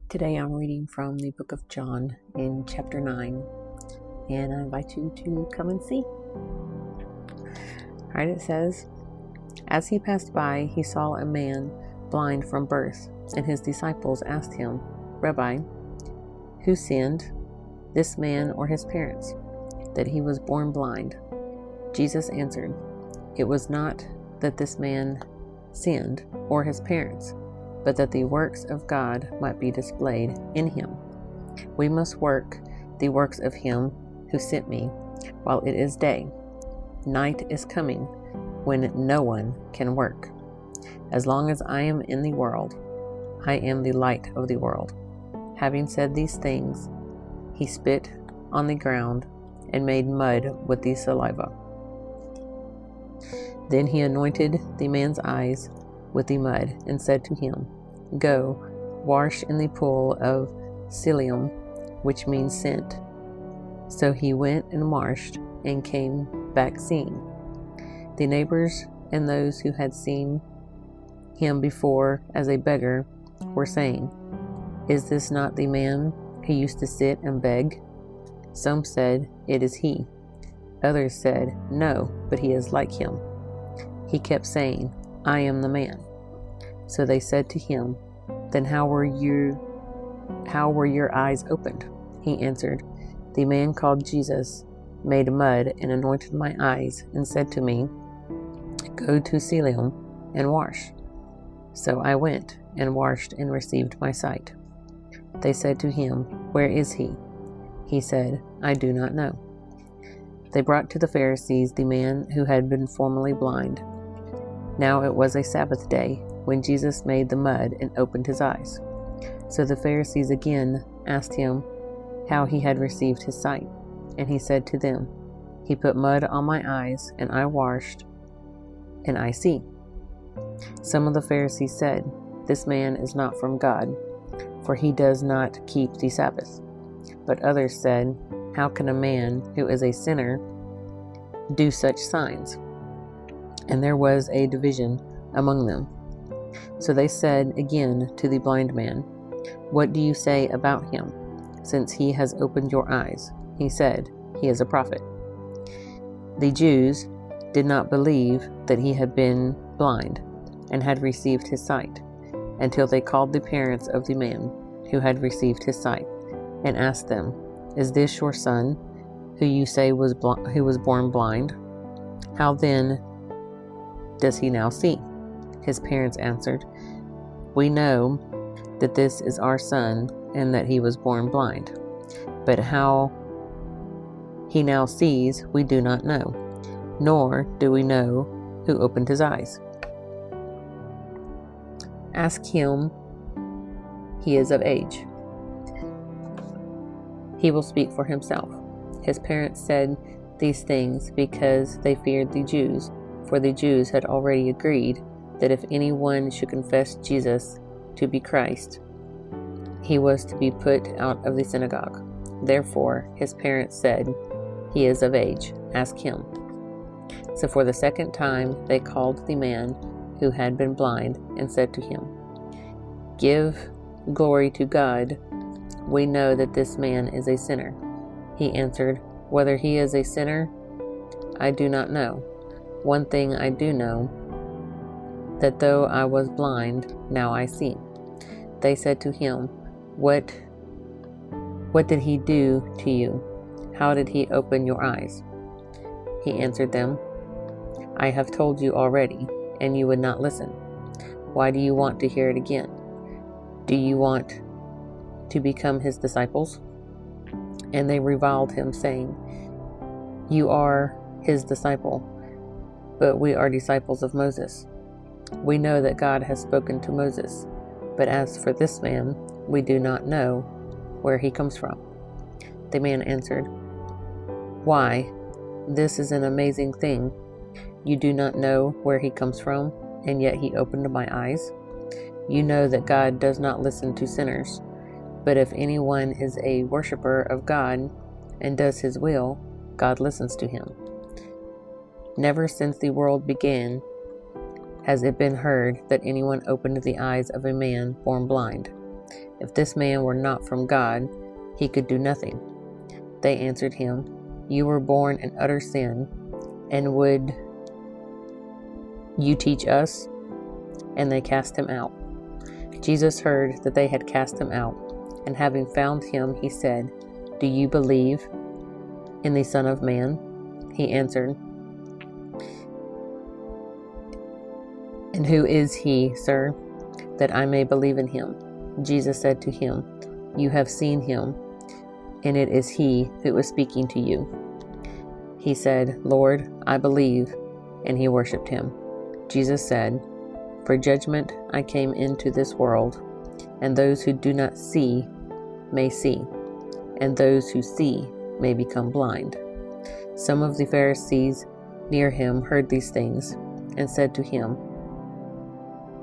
Today I'm reading from the book of John in chapter 9, and I invite you to come and see. Alright, it says, "As he passed by, he saw a man blind from birth, and his disciples asked him, 'Rabbi, who sinned, this man or his parents, that he was born blind?' Jesus answered, 'It was not that this man sinned or his parents, but that the works of God might be displayed in him. We must work the works of him who sent me while it is day. Night is coming when no one can work. As long as I am in the world, I am the light of the world.' Having said these things, he spit on the ground and made mud with the saliva. Then he anointed the man's eyes with the mud and said to him, 'Go, wash in the pool of Siloam,' which means sent. So he went and washed and came back seeing. The neighbors and those who had seen him before as a beggar were saying, 'Is this not the man who used to sit and beg?' Some said, 'It is he.' Others said, 'No, but he is like him.' He kept saying, 'I am the man.' So they said to him, 'Then how were your eyes opened?' He answered, 'The man called Jesus made mud and anointed my eyes and said to me, "Go to Siloam and wash." So I went and washed and received my sight.' They said to him, 'Where is he?' He said, 'I do not know.' They brought to the Pharisees the man who had been formerly blind. Now it was a Sabbath day when Jesus made the mud and opened his eyes. So the Pharisees again asked him how he had received his sight. And he said to them, 'He put mud on my eyes, and I washed, and I see.' Some of the Pharisees said, 'This man is not from God, for he does not keep the Sabbath.' But others said, 'How can a man who is a sinner do such signs?' And there was a division among them. So they said again to the blind man, 'What do you say about him, since he has opened your eyes?' He said, 'He is a prophet.' The Jews did not believe that he had been blind and had received his sight, until they called the parents of the man who had received his sight, and asked them, 'Is this your son, who you say was born blind? How then does he now see?' His parents answered, 'We know that this is our son and that he was born blind. But how he now sees we do not know, nor do we know who opened his eyes. Ask him, he is of age. He will speak for himself.' His parents said these things because they feared the Jews, for the Jews had already agreed that if anyone should confess Jesus to be Christ, he was to be put out of the synagogue. Therefore his parents said, 'He is of age, ask him.' So for the second time they called the man who had been blind and said to him, 'Give glory to God. We know that this man is a sinner.' He answered, 'Whether he is a sinner, I do not know. One thing I do know, that though I was blind, now I see.' They said to him, 'What did he do to you? How did he open your eyes?' He answered them, 'I have told you already, and you would not listen. Why do you want to hear it again? Do you want to become his disciples?' And they reviled him, saying, 'You are his disciple, but we are disciples of Moses. We know that God has spoken to Moses, but as for this man, we do not know where he comes from.' The man answered, 'Why, this is an amazing thing. You do not know where he comes from, and yet he opened my eyes. You know that God does not listen to sinners, but if anyone is a worshiper of God and does his will, God listens to him. Never since the world began has it been heard that anyone opened the eyes of a man born blind. If this man were not from God, he could do nothing. They answered him, You were born in utter sin, and would you teach us? And they cast him out. Jesus heard that they had cast him out, and having found him, he said, Do you believe in the Son of Man? He answered, And who is he, sir, that I may believe in him? Jesus said to him, You have seen him, and it is he who is speaking to you. He said, Lord, I believe, and he worshipped him. Jesus said, For judgment I came into this world, and those who do not see may see, and those who see may become blind. Some of the Pharisees near him heard these things, and said to him,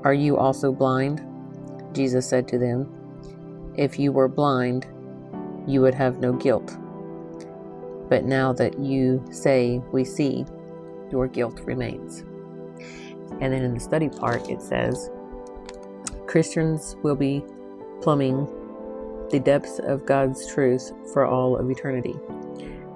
Are you also blind? Jesus said to them, If you were blind, you would have no guilt. But now that you say we see, your guilt remains. And then in the study part, it says, Christians will be plumbing the depths of God's truth for all of eternity.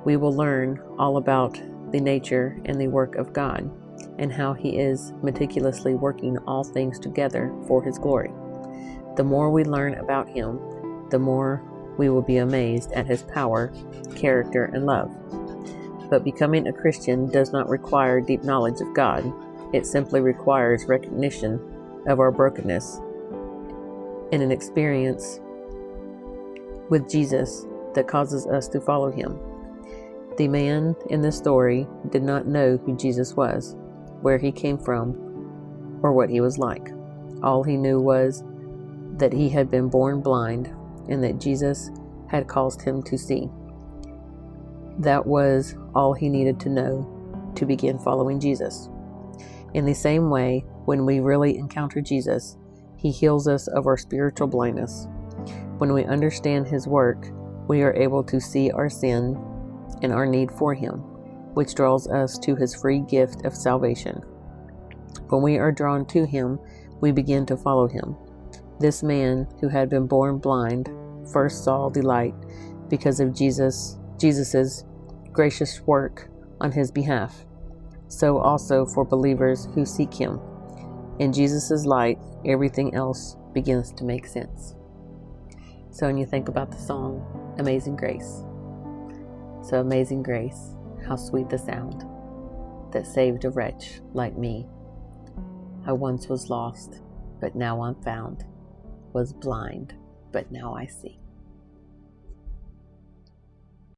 We will learn all about the nature and the work of God, and how he is meticulously working all things together for his glory. The more we learn about him, the more we will be amazed at his power, character, and love. But becoming a Christian does not require deep knowledge of God. It simply requires recognition of our brokenness and an experience with Jesus that causes us to follow him. The man in this story did not know who Jesus was, where he came from, or what he was like. All he knew was that he had been born blind and that Jesus had caused him to see. That was all he needed to know to begin following Jesus. In the same way, when we really encounter Jesus, he heals us of our spiritual blindness. When we understand his work, we are able to see our sin and our need for him, which draws us to his free gift of salvation. When we are drawn to him, we begin to follow him. This man who had been born blind first saw the light because of Jesus's gracious work on his behalf. So also for believers who seek him. In Jesus' light, everything else begins to make sense. So when you think about the song, Amazing Grace. So amazing grace, how sweet the sound that saved a wretch like me. I once was lost, but now I'm found, was blind, but now I see.